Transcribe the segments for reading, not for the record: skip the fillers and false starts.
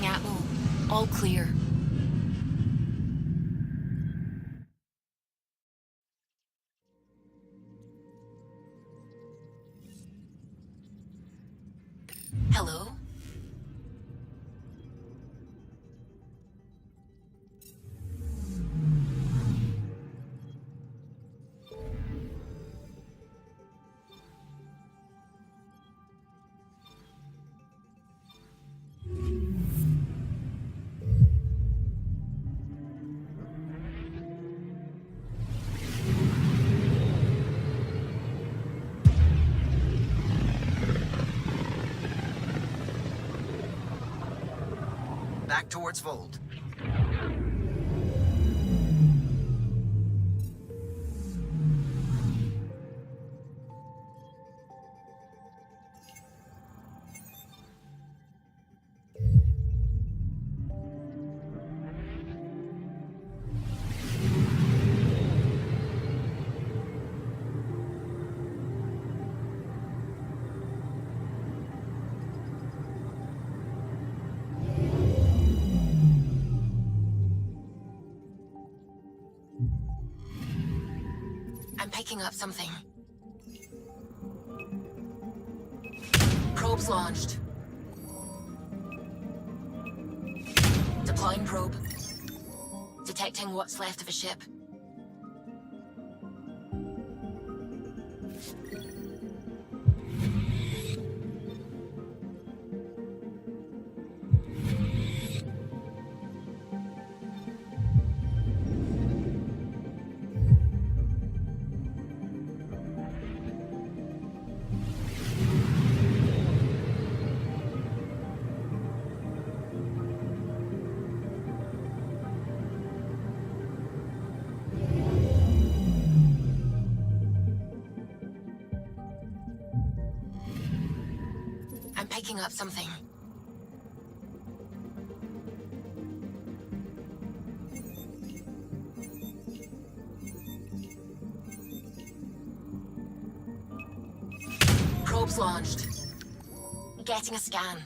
Checking Atmo. All clear. Hello? Back towards Fold. I'm picking up something. Probes launched. Deploying probe. Detecting what's left of a ship. I'm picking up something. Probes launched. Getting a scan.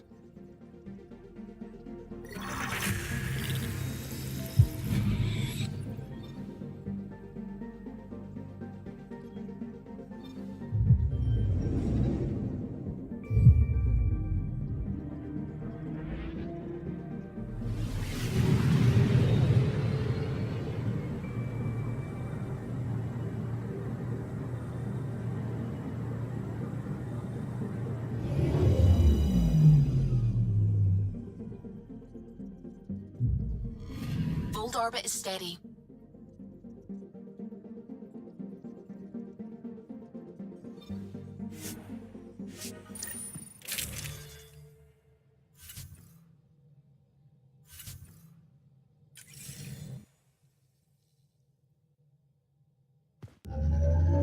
Fold orbit is steady.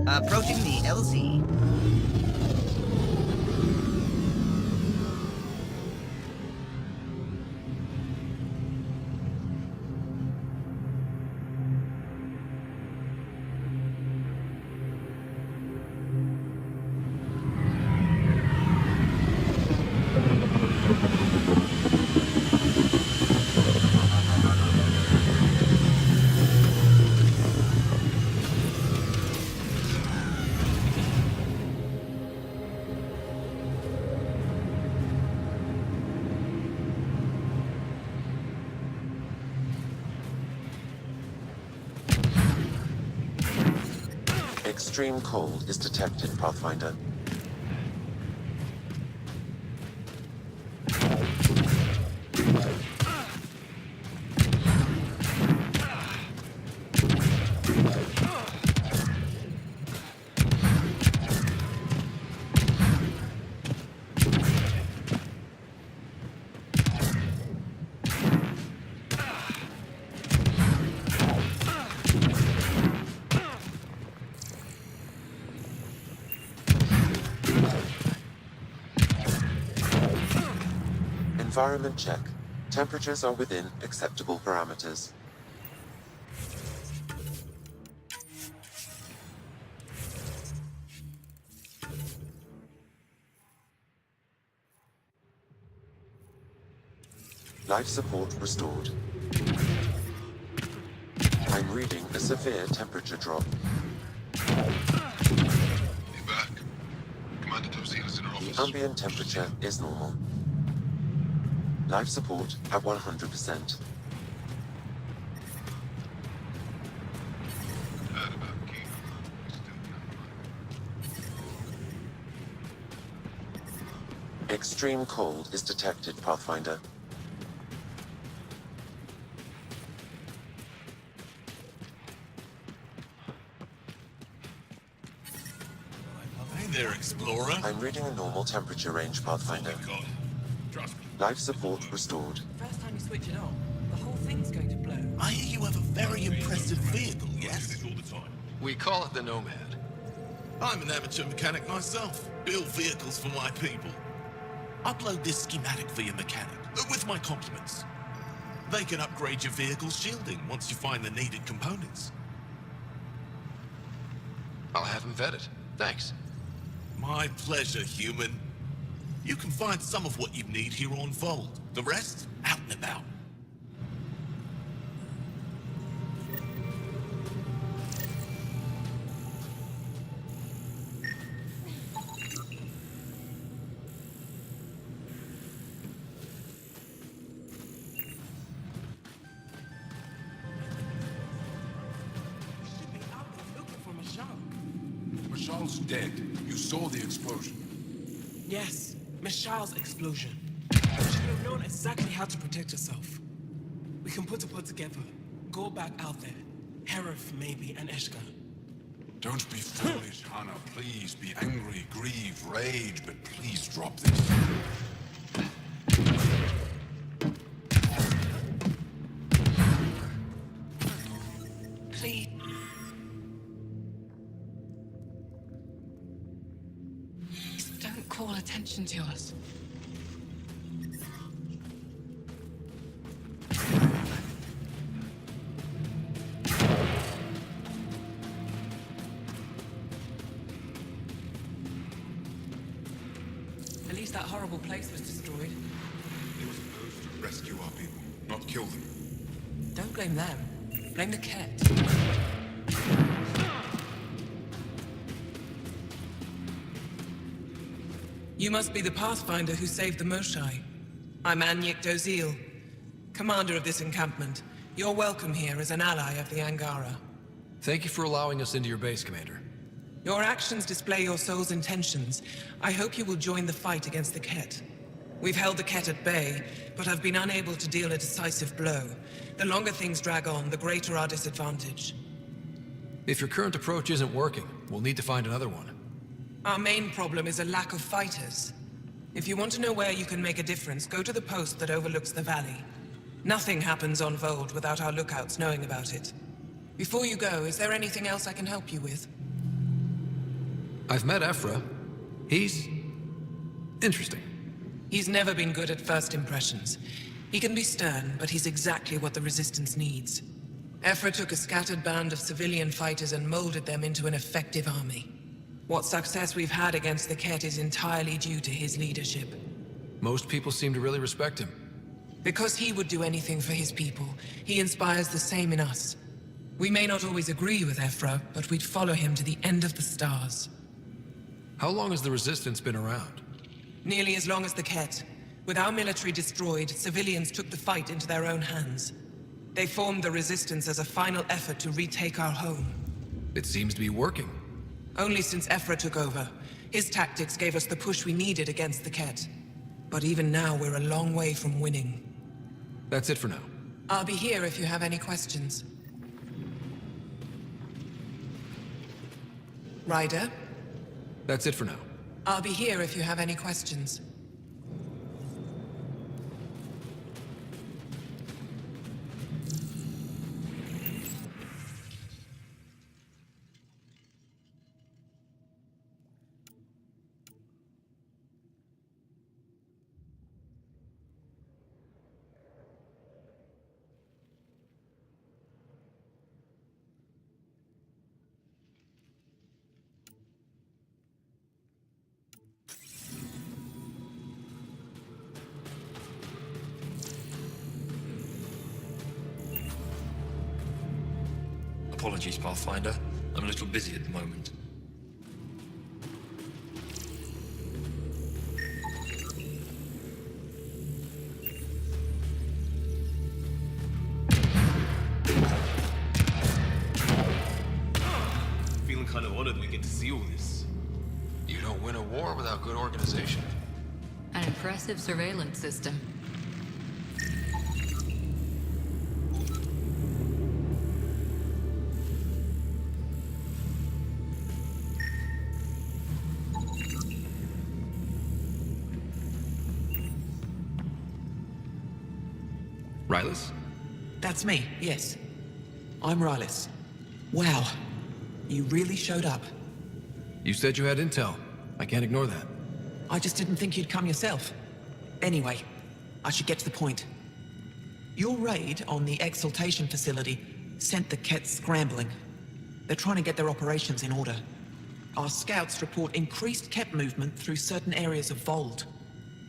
Approaching the LZ. Extreme cold is detected, Pathfinder. Environment check. Temperatures are within acceptable parameters. Life support restored. I'm reading a severe temperature drop. You're back. Commander Tosil is in her office. The ambient temperature is normal. Life support at 100%. Heard about King. He's still down. Extreme cold is detected, Pathfinder. Hey there, Explorer. I'm reading a normal temperature range, Pathfinder. Oh God. Trust me. Life support restored. First time you switch it on, the whole thing's going to blow. I hear you have a very impressive vehicle, I do yes? this all the time. We call it the Nomad. I'm an amateur mechanic myself. Build vehicles for my people. Upload this schematic for your mechanic, with my compliments. They can upgrade your vehicle's shielding once you find the needed components. I'll have him vetted. Thanks. My pleasure, human. You can find some of what you need here on Vold. The rest, out and about. You should be out there looking for Michelle. Michelle's dead. You saw the explosion. Yes, Michelle's explosion. She should have known exactly how to protect herself. We can put a pod together. Go back out there. Herif, maybe, and Eshka. Don't be foolish, Hannah. Please be angry, grieve, rage, but please drop this. Please. Please don't call attention to us. At least that horrible place was destroyed. They were supposed to rescue our people, not kill them. Don't blame them. Blame the Ket. You must be the Pathfinder who saved the Moshai. I'm Anyik Dozil, commander of this encampment. You're welcome here as an ally of the Angara. Thank you for allowing us into your base, Commander. Your actions display your soul's intentions. I hope you will join the fight against the Ket. We've held the Ket at bay, but have been unable to deal a decisive blow. The longer things drag on, the greater our disadvantage. If your current approach isn't working, we'll need to find another one. Our main problem is a lack of fighters. If you want to know where you can make a difference, go to the post that overlooks the valley. Nothing happens on Vold without our lookouts knowing about it. Before you go, is there anything else I can help you with? I've met Ephra. He's... interesting. He's never been good at first impressions. He can be stern, but he's exactly what the Resistance needs. Ephra took a scattered band of civilian fighters and molded them into an effective army. What success we've had against the Ket is entirely due to his leadership. Most people seem to really respect him. Because he would do anything for his people, he inspires the same in us. We may not always agree with Ephra, but we'd follow him to the end of the stars. How long has the Resistance been around? Nearly as long as the Ket. With our military destroyed, civilians took the fight into their own hands. They formed the Resistance as a final effort to retake our home. It seems to be working. Only since Ephra took over. His tactics gave us the push we needed against the Ket. But even now, we're a long way from winning. That's it for now. I'll be here if you have any questions. Ryder? That's it for now. I'll be here if you have any questions. Apologies, Pathfinder. I'm a little busy at the moment. Feeling kind of honored we get to see all this. You don't win a war without good organization. An impressive surveillance system. Rylus? That's me, yes. I'm Rylus. Wow. You really showed up. You said you had intel. I can't ignore that. I just didn't think you'd come yourself. Anyway, I should get to the point. Your raid on the exaltation facility sent the Kett scrambling. They're trying to get their operations in order. Our scouts report increased Kett movement through certain areas of Vold.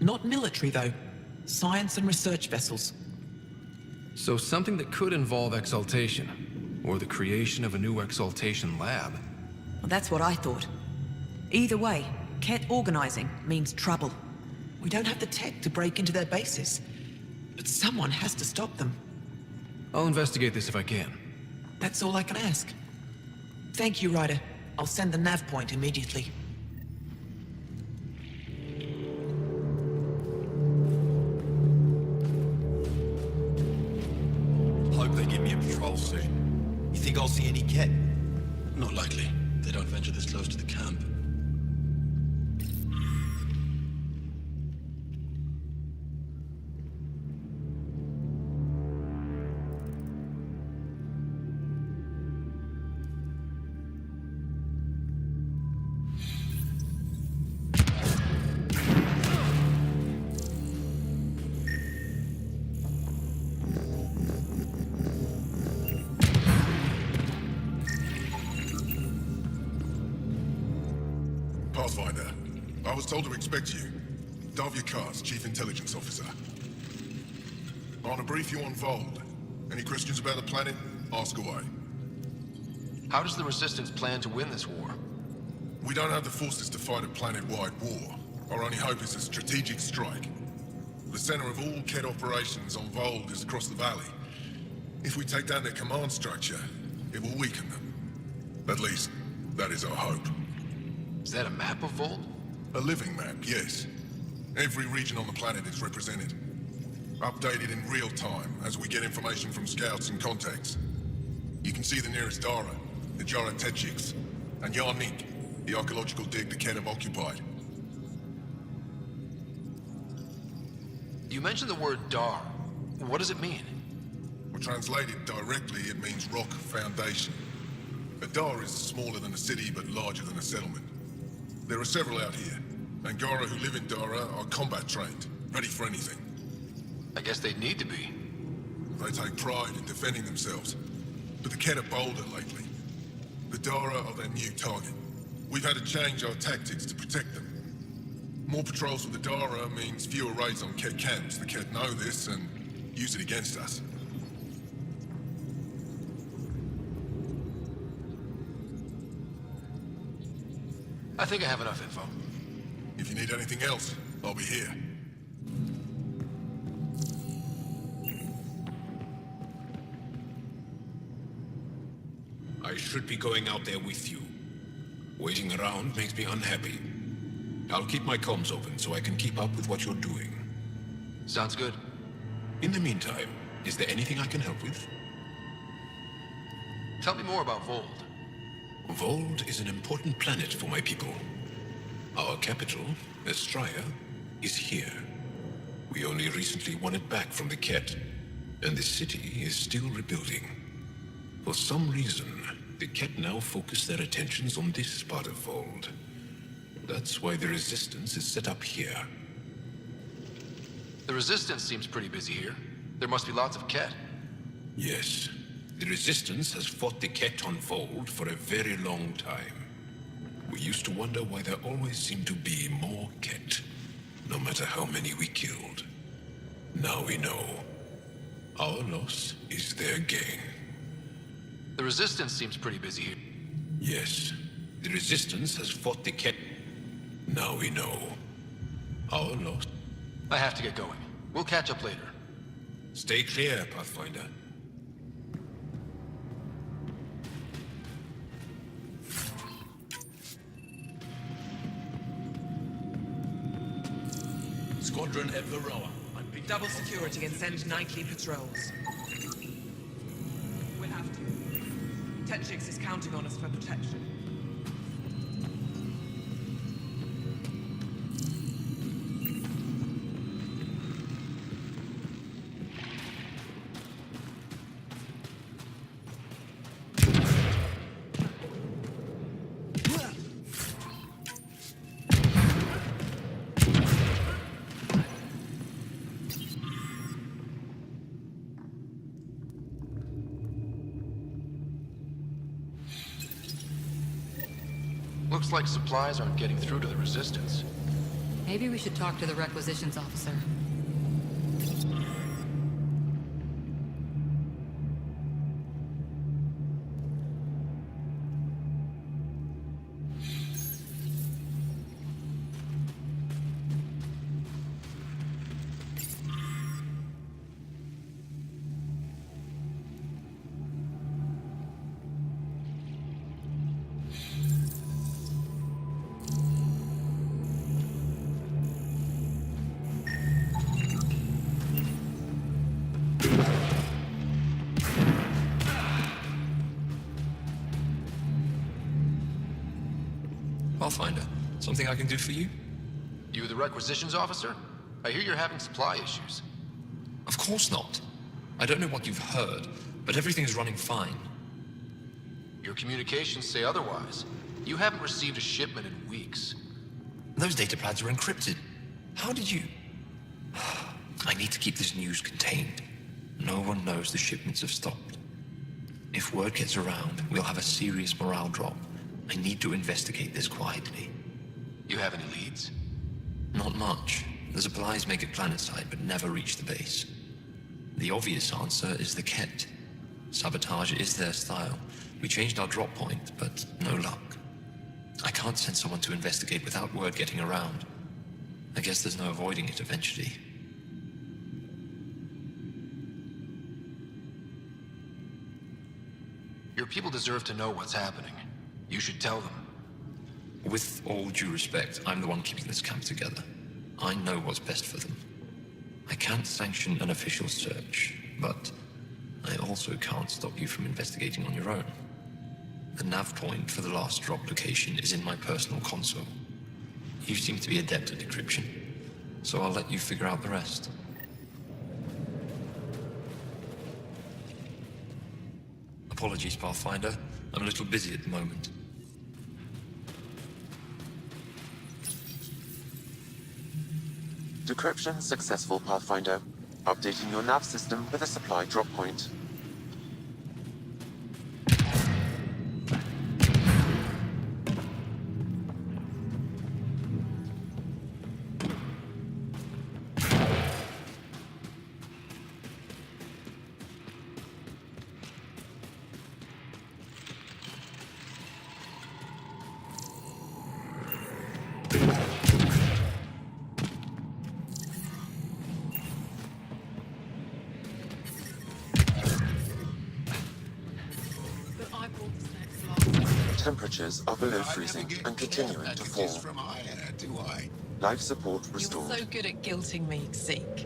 Not military, though. Science and research vessels. So something that could involve exaltation, or the creation of a new exaltation lab. Well, that's what I thought. Either way, Kett organizing means trouble. We don't have the tech to break into their bases. But someone has to stop them. I'll investigate this if I can. That's all I can ask. Thank you, Ryder. I'll send the nav point immediately. Hope they give me a patrol soon. You think I'll see any Kett? Not likely. They don't venture this close to the camp. Pathfinder, I was told to expect you. Davia Kars, Chief Intelligence Officer. I want to brief you on Vold. Any questions about the planet? Ask away. How does the Resistance plan to win this war? We don't have the forces to fight a planet-wide war. Our only hope is a strategic strike. The center of all Kett operations on Vold is across the valley. If we take down their command structure, it will weaken them. At least, that is our hope. Is that a map of Vold? A living map, yes. Every region on the planet is represented. Updated in real time as we get information from scouts and contacts. You can see the nearest Dara, the Jara Tetchiks, and Yarnik, the archaeological dig the Kett have occupied. You mentioned the word Dar. What does it mean? Well, translated directly, it means rock foundation. A Dar is smaller than a city, but larger than a settlement. There are several out here. Angara who live in Dara are combat trained, ready for anything. I guess they'd need to be. They take pride in defending themselves. But the Kett are bolder lately. The Dara are their new target. We've had to change our tactics to protect them. More patrols with the Dara means fewer raids on Kett camps. The Kett know this and use it against us. I think I have enough info. If you need anything else, I'll be here. I should be going out there with you. Waiting around makes me unhappy. I'll keep my comms open so I can keep up with what you're doing. Sounds good. In the meantime, is there anything I can help with? Tell me more about Vold. Vold is an important planet for my people. Our capital, Estraya, is here. We only recently won it back from the Kett, and the city is still rebuilding. For some reason, the Kett now focus their attentions on this part of Vold. That's why the Resistance is set up here. The Resistance seems pretty busy here. There must be lots of Kett. Yes. The Resistance has fought the Kett on Vold for a very long time. We used to wonder why there always seemed to be more Kett, no matter how many we killed. Now we know. Our loss is their gain. The Resistance seems pretty busy here. Yes. The Resistance has fought the Ket. Now we know. Our loss. I have to get going. We'll catch up later. Stay clear, Pathfinder. Squadron at Varroa. Double security and send nightly patrols. We'll have to. Tetchix is counting on us for protection. Looks like supplies aren't getting through to the Resistance. Maybe we should talk to the requisitions officer. Pathfinder, something I can do for you? You the requisitions officer? I hear you're having supply issues. Of course not. I don't know what you've heard, but everything's running fine. Your communications say otherwise. You haven't received a shipment in weeks. Those datapads are encrypted. How did you... I need to keep this news contained. No one knows the shipments have stopped. If word gets around, we'll have a serious morale drop. I need to investigate this quietly. You have any leads? Not much. The supplies make it planetside, but never reach the base. The obvious answer is the Ket. Sabotage is their style. We changed our drop point, but no luck. I can't send someone to investigate without word getting around. I guess there's no avoiding it eventually. Your people deserve to know what's happening. You should tell them. With all due respect, I'm the one keeping this camp together. I know what's best for them. I can't sanction an official search, but I also can't stop you from investigating on your own. The nav point for the last drop location is in my personal console. You seem to be adept at decryption, so I'll let you figure out the rest. Apologies, Pathfinder. I'm a little busy at the moment. Decryption successful, Pathfinder. Updating your nav system with a supply drop point. Temperatures are below freezing and continuing to fall. Life support restored. You're so good at guilting me, Zeke.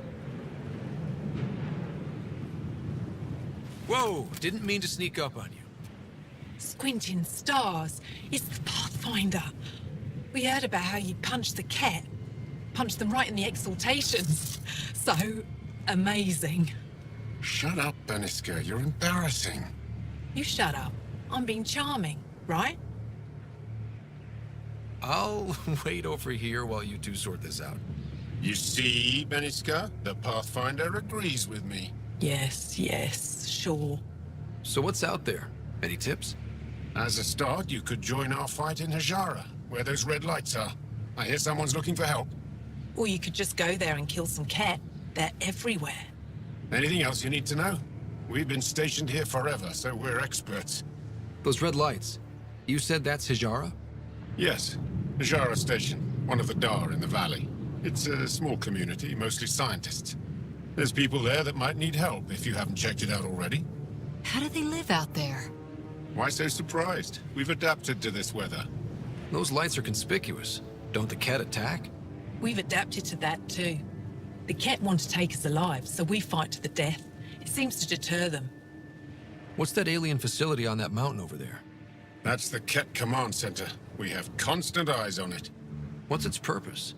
Whoa! Didn't mean to sneak up on you. Squinting stars. It's the Pathfinder. We heard about how you punched the Ket. Punched them right in the exaltations. So amazing. Shut up, Beniska. You're embarrassing. You shut up. I'm being charming, right? I'll wait over here while you two sort this out. You see, Beniska? The Pathfinder agrees with me. Yes, sure. So what's out there? Any tips? As a start, you could join our fight in Hajara, where those red lights are. I hear someone's looking for help. Or you could just go there and kill some Ket. They're everywhere. Anything else you need to know? We've been stationed here forever, so we're experts. Those red lights. You said that's Hijara? Yes. Hijara Station, one of the Dar in the valley. It's a small community, mostly scientists. There's people there that might need help, if you haven't checked it out already. How do they live out there? Why so surprised? We've adapted to this weather. Those lights are conspicuous. Don't the Ket attack? We've adapted to that too. The Ket want to take us alive, so we fight to the death. It seems to deter them. What's that alien facility on that mountain over there? That's the Ket Command Center. We have constant eyes on it. What's its purpose?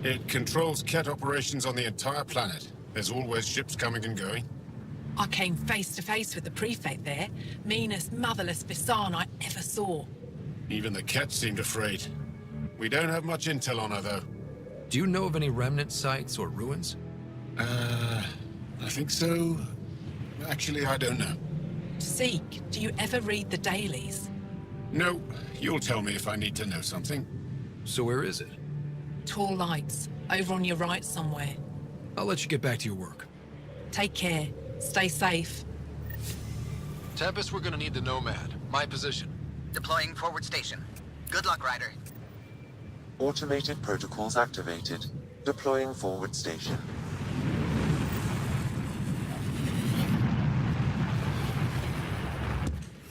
It controls Ket operations on the entire planet. There's always ships coming and going. I came face to face with the prefect there. Meanest, motherless Bisan I ever saw. Even the Ket seemed afraid. We don't have much intel on her, though. Do you know of any remnant sites or ruins? I think so. Actually, I don't know. Seek, do you ever read the dailies? No, you'll tell me if I need to know something. So where is it? Tall lights, over on your right somewhere. I'll let you get back to your work. Take care. Stay safe. Tempest, we're gonna need the Nomad. My position. Deploying forward station. Good luck, Ryder. Automated protocols activated. Deploying forward station.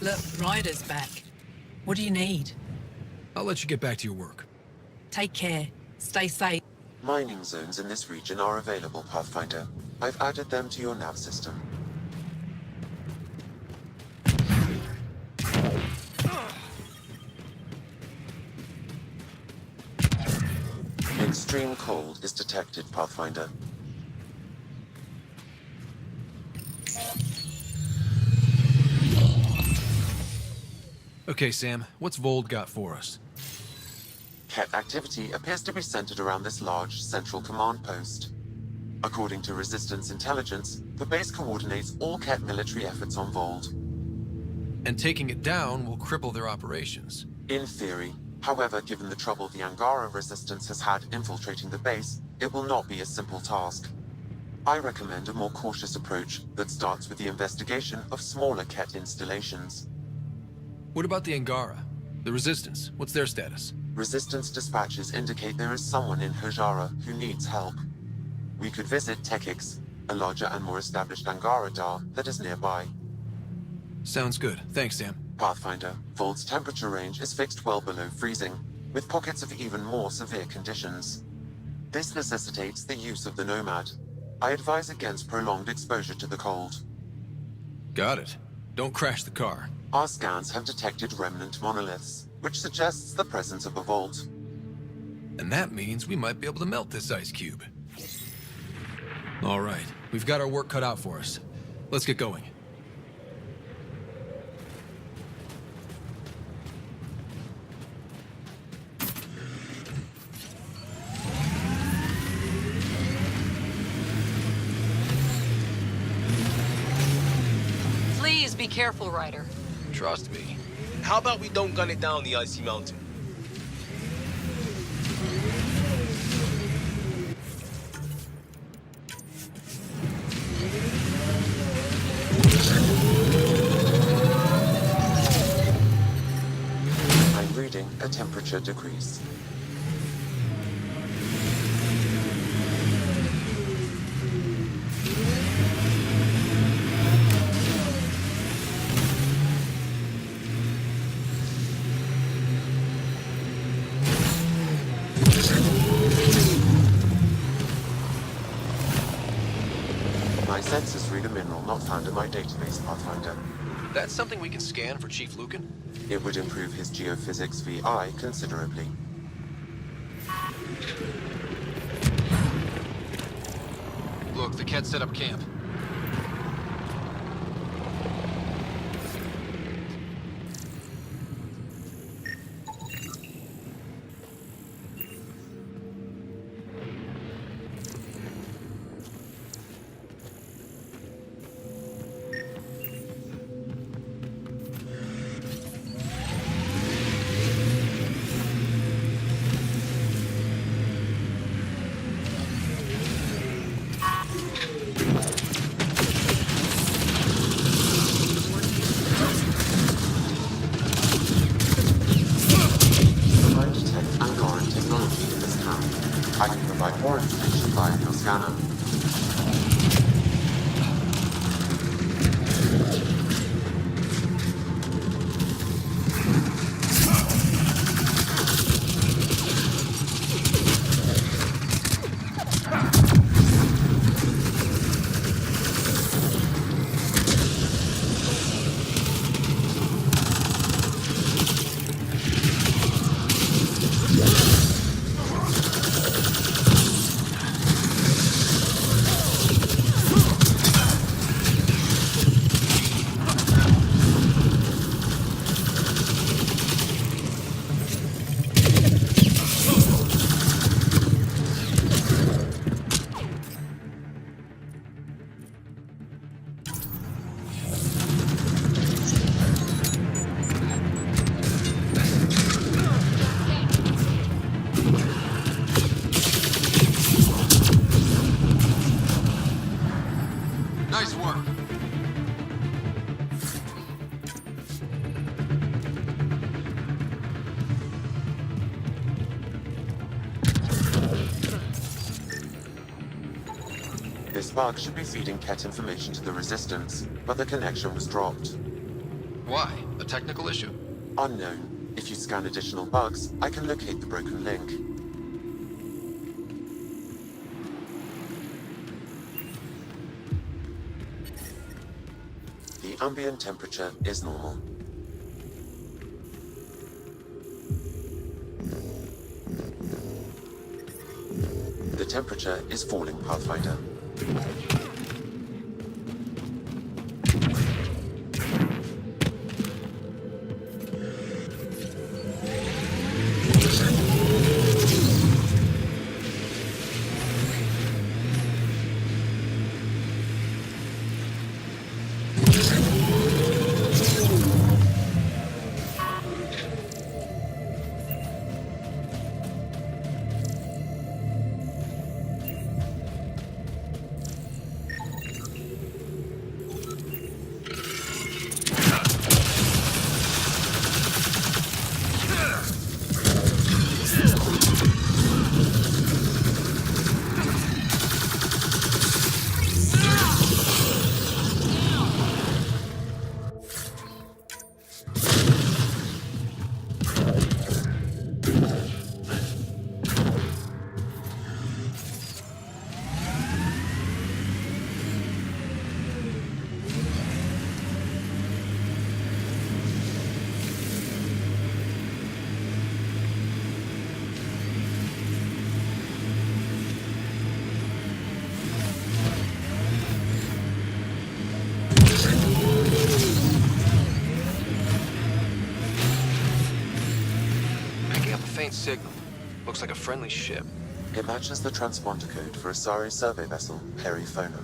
Look, Ryder's back. What do you need? I'll let you get back to your work. Take care. Stay safe. Mining zones in this region are available, Pathfinder. I've added them to your nav system. Extreme cold is detected, Pathfinder. Okay, Sam, what's Vold got for us? Ket activity appears to be centered around this large central command post. According to Resistance intelligence, the base coordinates all Ket military efforts on Vold. And taking it down will cripple their operations. In theory. However, given the trouble the Angara Resistance has had infiltrating the base, it will not be a simple task. I recommend a more cautious approach that starts with the investigation of smaller Ket installations. What about the Angara? The Resistance, what's their status? Resistance dispatches indicate there is someone in Hijara who needs help. We could visit Tekix, a larger and more established Angara Dar that is nearby. Sounds good. Thanks, Sam. Pathfinder, Vold's temperature range is fixed well below freezing, with pockets of even more severe conditions. This necessitates the use of the Nomad. I advise against prolonged exposure to the cold. Got it. Don't crash the car. Our scans have detected remnant monoliths, which suggests the presence of a vault. And that means we might be able to melt this ice cube. All right, we've got our work cut out for us. Let's get going. Please be careful, Ryder. Trust me. How about we don't gun it down the icy mountain? I'm reading a temperature decrease. My sensors read a mineral not found in my database, Pathfinder. That's something we can scan for Chief Lucan? It would improve his geophysics VI considerably. Look, the Ket set up camp. your scanner. Nice work. This bug should be feeding Ket information to the Resistance, but the connection was dropped. Why? A technical issue? Unknown. If you scan additional bugs, I can locate the broken link. The ambient temperature is normal. The temperature is falling, Pathfinder. Faint signal. Looks like a friendly ship. It matches the transponder code for a Sari survey vessel, Perifona.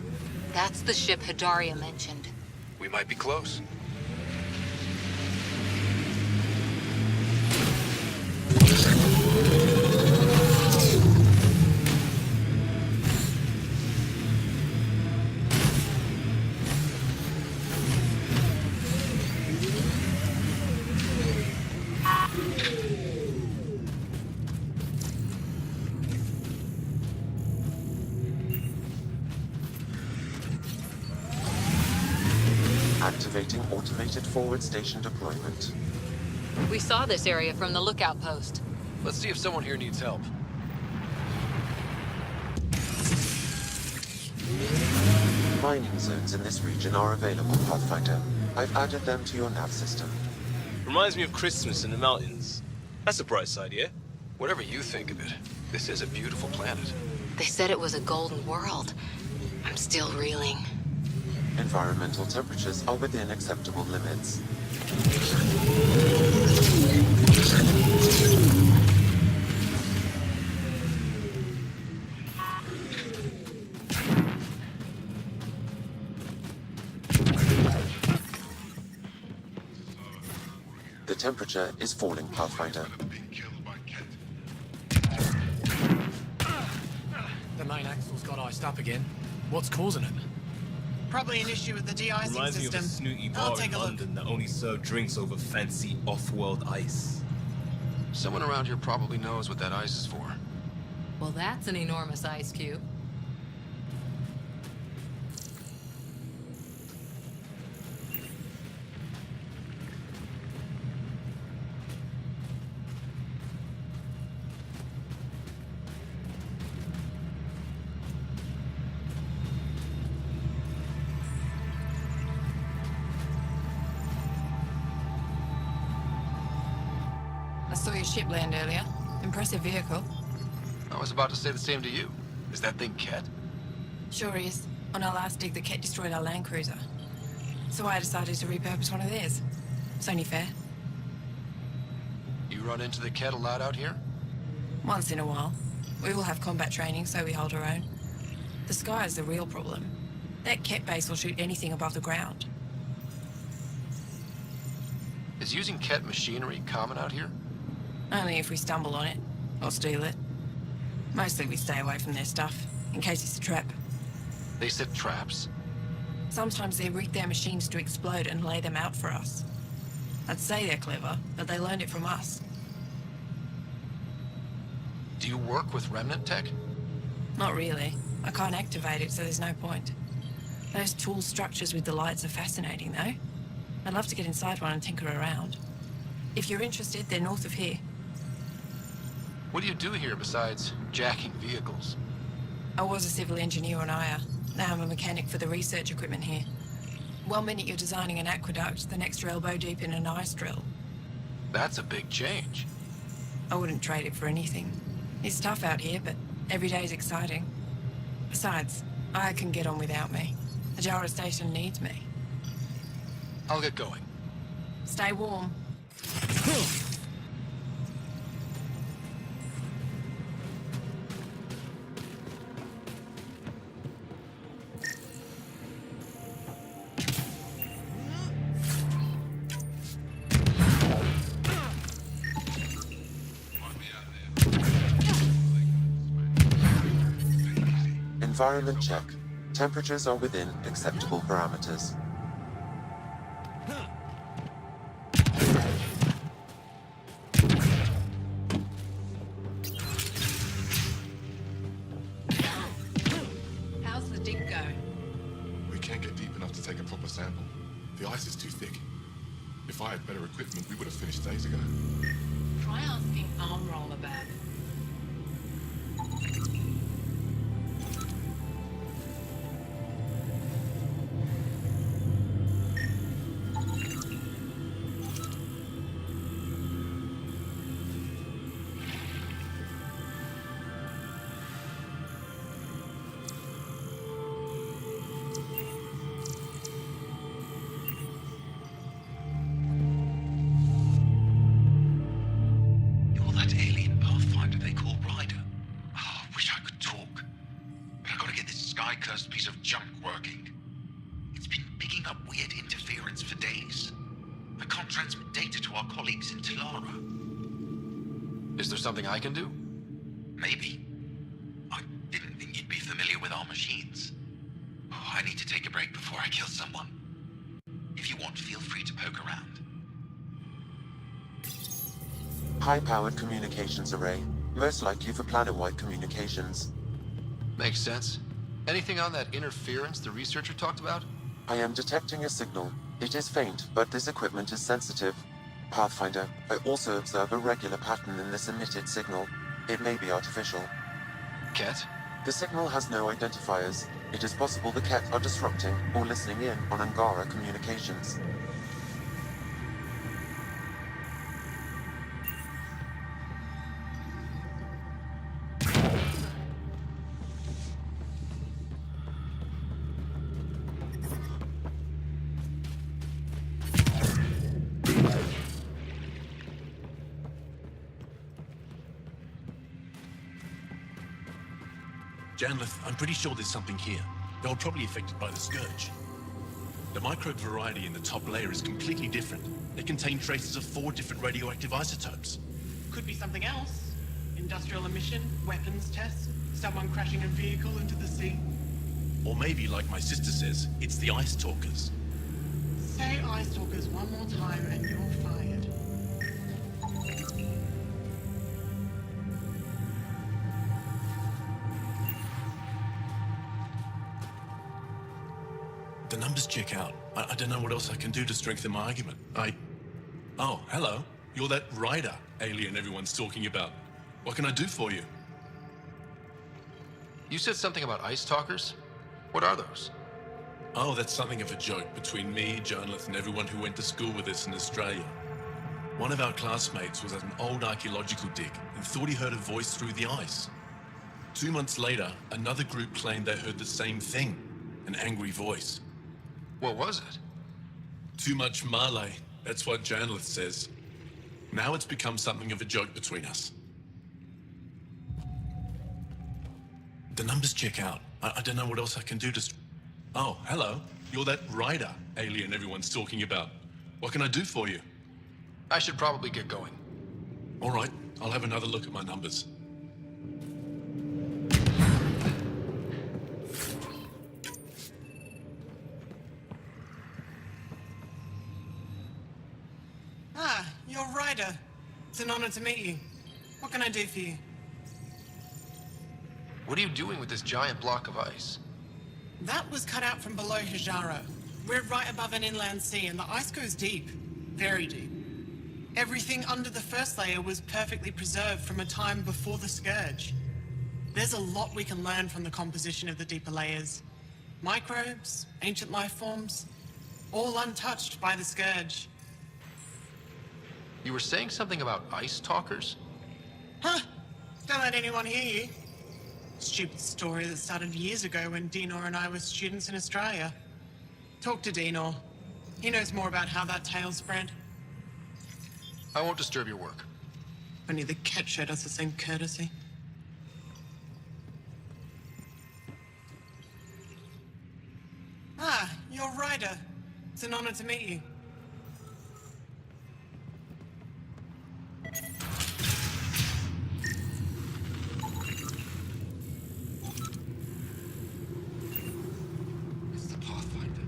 That's the ship Hidaria mentioned. We might be close. Activating automated forward station deployment. We saw this area from the lookout post. Let's see if someone here needs help. Mining zones in this region are available, Pathfinder. I've added them to your nav system. Reminds me of Christmas in the mountains. That's a bright side, yeah? Whatever you think of it, this is a beautiful planet. They said it was a golden world. I'm still reeling. Environmental temperatures are within acceptable limits. The temperature is falling, Pathfinder. The main axle's got iced up again. What's causing it? Probably an issue with the de-icing Reminds system. me of a snooty I'll bar take in a look. London that only served drinks over fancy off-world ice. Someone around here probably knows what that ice is for. Well, that's an enormous ice cube. Saw your ship land earlier. Impressive vehicle. I was about to say the same to you. Is that thing Ket? Sure is. On our last dig, the Ket destroyed our land cruiser. So I decided to repurpose one of theirs. It's only fair. You run into the Ket a lot out here? Once in a while. We all have combat training, so we hold our own. The sky is the real problem. That Ket base will shoot anything above the ground. Is using Ket machinery common out here? Only if we stumble on it, or steal it. Mostly we stay away from their stuff, in case it's a trap. They set traps? Sometimes they rig their machines to explode and lay them out for us. I'd say they're clever, but they learned it from us. Do you work with remnant tech? Not really. I can't activate it, so there's no point. Those tool structures with the lights are fascinating, though. I'd love to get inside one and tinker around. If you're interested, they're north of here. What do you do here besides jacking vehicles? I was a civil engineer on Aya. Now I'm a mechanic for the research equipment here. 1 minute you're designing an aqueduct, the next you're elbow deep in an ice drill. That's a big change. I wouldn't trade it for anything. It's tough out here, but every day's exciting. Besides, Aya can get on without me. Ajara Station needs me. I'll get going. Stay warm. Environment check. Temperatures are within acceptable parameters. How's the dig going? We can't get deep enough to take a proper sample. The ice is too thick. If I had better equipment, we would have finished days ago. Try asking Armroll about it. You're that alien pathfinder they call Ryder. Oh, I wish I could talk. But I gotta get this sky-cursed piece of junk working. It's been picking up weird interference for days. I can't transmit data to our colleagues in Talara. Is there something I can do? Maybe. I didn't think you'd be familiar with our machines. Oh, I need to take a break before I kill someone. If you want, feel free to poke around. High-powered communications array, most likely for planet-wide communications. Makes sense. Anything on that interference the researcher talked about? I am detecting a signal. It is faint, but this equipment is sensitive. Pathfinder, I also observe a regular pattern in this emitted signal. It may be artificial. Ket? The signal has no identifiers. It is possible the Ket are disrupting or listening in on Angara communications. Janlith, I'm pretty sure there's something here. They were probably affected by the Scourge. The microbe variety in the top layer is completely different. They contain traces of 4 different radioactive isotopes. Could be something else. Industrial emission, weapons test, someone crashing a vehicle into the sea. Or maybe, like my sister says, it's the Ice Talkers. Say Ice Talkers one more time and you're fired. The numbers check out. I don't know what else I can do to strengthen my argument. Oh, hello. You're that Ryder alien everyone's talking about. What can I do for you? You said something about ice talkers? What are those? Oh, that's something of a joke between me, Janlith, and everyone who went to school with us in Australia. One of our classmates was at an old archaeological dig and thought he heard a voice through the ice. 2 months later, another group claimed they heard the same thing, an angry voice. What was it? Too much Malay, that's what journalist says. Now it's become something of a joke between us. The numbers check out. I don't know what else I can do to... Oh, hello. You're that Ryder alien everyone's talking about. What can I do for you? I should probably get going. All right, I'll have another look at my numbers. Ah, you're Ryder. It's an honor to meet you. What can I do for you? What are you doing with this giant block of ice? That was cut out from below Hijara. We're right above an inland sea, and the ice goes deep. Very deep. Everything under the first layer was perfectly preserved from a time before the Scourge. There's a lot we can learn from the composition of the deeper layers. Microbes, ancient life forms, all untouched by the Scourge. You were saying something about ice talkers? Huh? Don't let anyone hear you. Stupid story that started years ago when Dinor and I were students in Australia. Talk to Dinor. He knows more about how that tale spread. I won't disturb your work. Only the cat showed us the same courtesy. Ah, you're Ryder. It's an honor to meet you. It's the Pathfinder.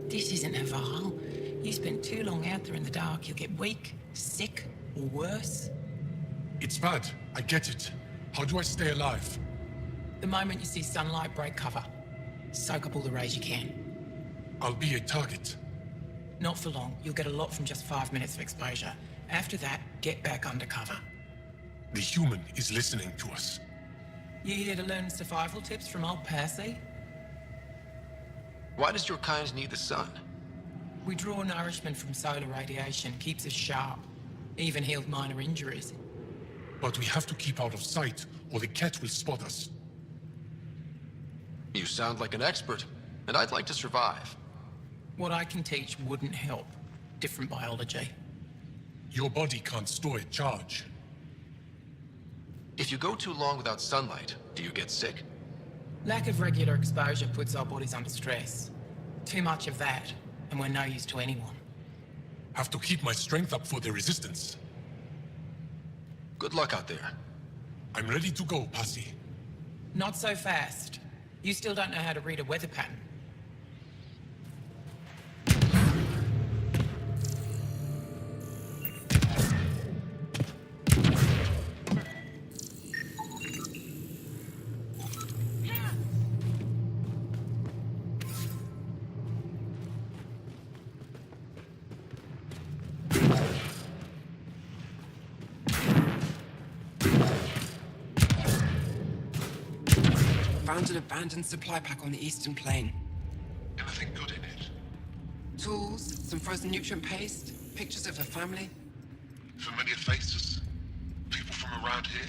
This isn't Haval. You spend too long out there in the dark, you'll get weak, sick, or worse. It's bad. I get it. How do I stay alive? The moment you see sunlight, break cover. Soak up all the rays you can. I'll be a target. Not for long. You'll get a lot from just 5 minutes of exposure. After that, get back under cover. The human is listening to us. You here to learn survival tips from old Percy? Why does your kind need the sun? We draw nourishment from solar radiation, keeps us sharp. Even healed minor injuries. But we have to keep out of sight, or the cat will spot us. You sound like an expert, and I'd like to survive. What I can teach wouldn't help. Different biology. Your body can't store a charge. If you go too long without sunlight, do you get sick? Lack of regular exposure puts our bodies under stress. Too much of that, and we're no use to anyone. Have to keep my strength up for the resistance. Good luck out there. I'm ready to go, Passy. Not so fast. You still don't know how to read a weather pattern. Found an abandoned supply pack on the eastern plain. Anything good in it? Tools, some frozen nutrient paste, pictures of a family. Familiar faces? People from around here?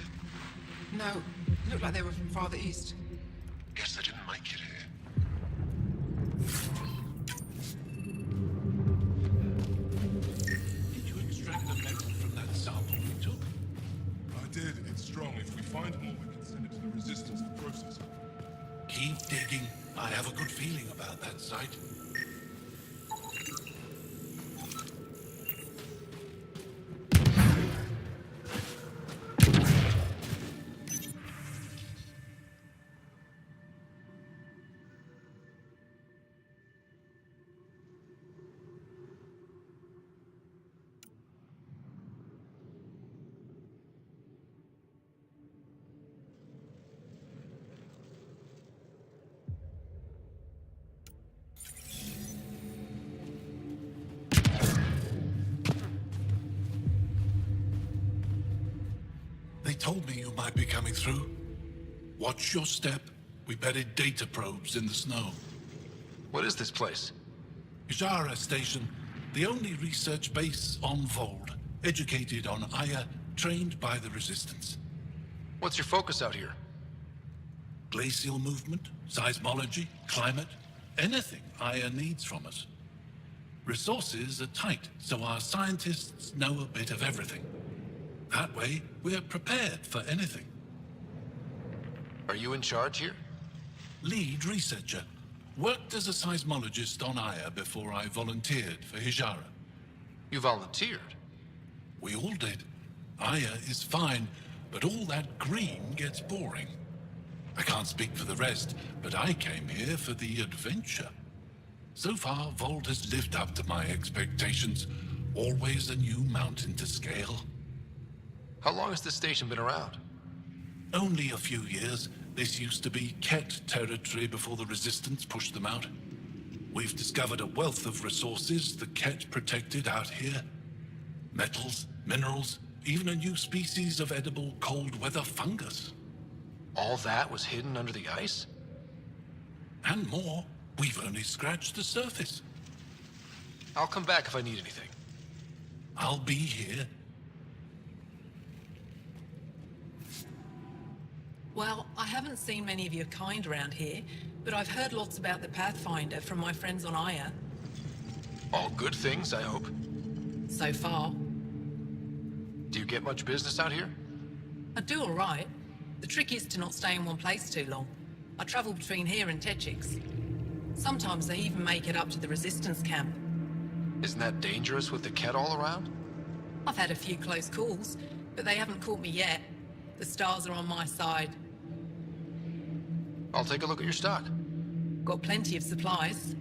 No, looked like they were from farther east. Guess they didn't make it here. Did you extract the metal from that sample we took? I did. It's strong. If we find more, we can send it to the Resistance for processing. Keep digging. I have a good feeling about that site. They told me you might be coming through. Watch your step. We buried data probes in the snow. What is this place? Hijara Station, the only research base on Vold. Educated on Aya, trained by the Resistance. What's your focus out here? Glacial movement, seismology, climate, anything Aya needs from us. Resources are tight, so our scientists know a bit of everything. That way, we're prepared for anything. Are you in charge here? Lead researcher. Worked as a seismologist on Aya before I volunteered for Hijara. You volunteered? We all did. Aya is fine, but all that green gets boring. I can't speak for the rest, but I came here for the adventure. So far, Vold has lived up to my expectations. Always a new mountain to scale. How long has this station been around? Only a few years. This used to be Ket territory before the Resistance pushed them out. We've discovered a wealth of resources the Ket protected out here. Metals, minerals, even a new species of edible cold weather fungus. All that was hidden under the ice? And more. We've only scratched the surface. I'll come back if I need anything. I'll be here. Well, I haven't seen many of your kind around here, but I've heard lots about the Pathfinder from my friends on Aya. All good things, I hope. So far. Do you get much business out here? I do all right. The trick is to not stay in one place too long. I travel between here and Techix. Sometimes they even make it up to the Resistance camp. Isn't that dangerous with the Ket all around? I've had a few close calls, but they haven't caught me yet. The stars are on my side. I'll take a look at your stock. Got plenty of supplies.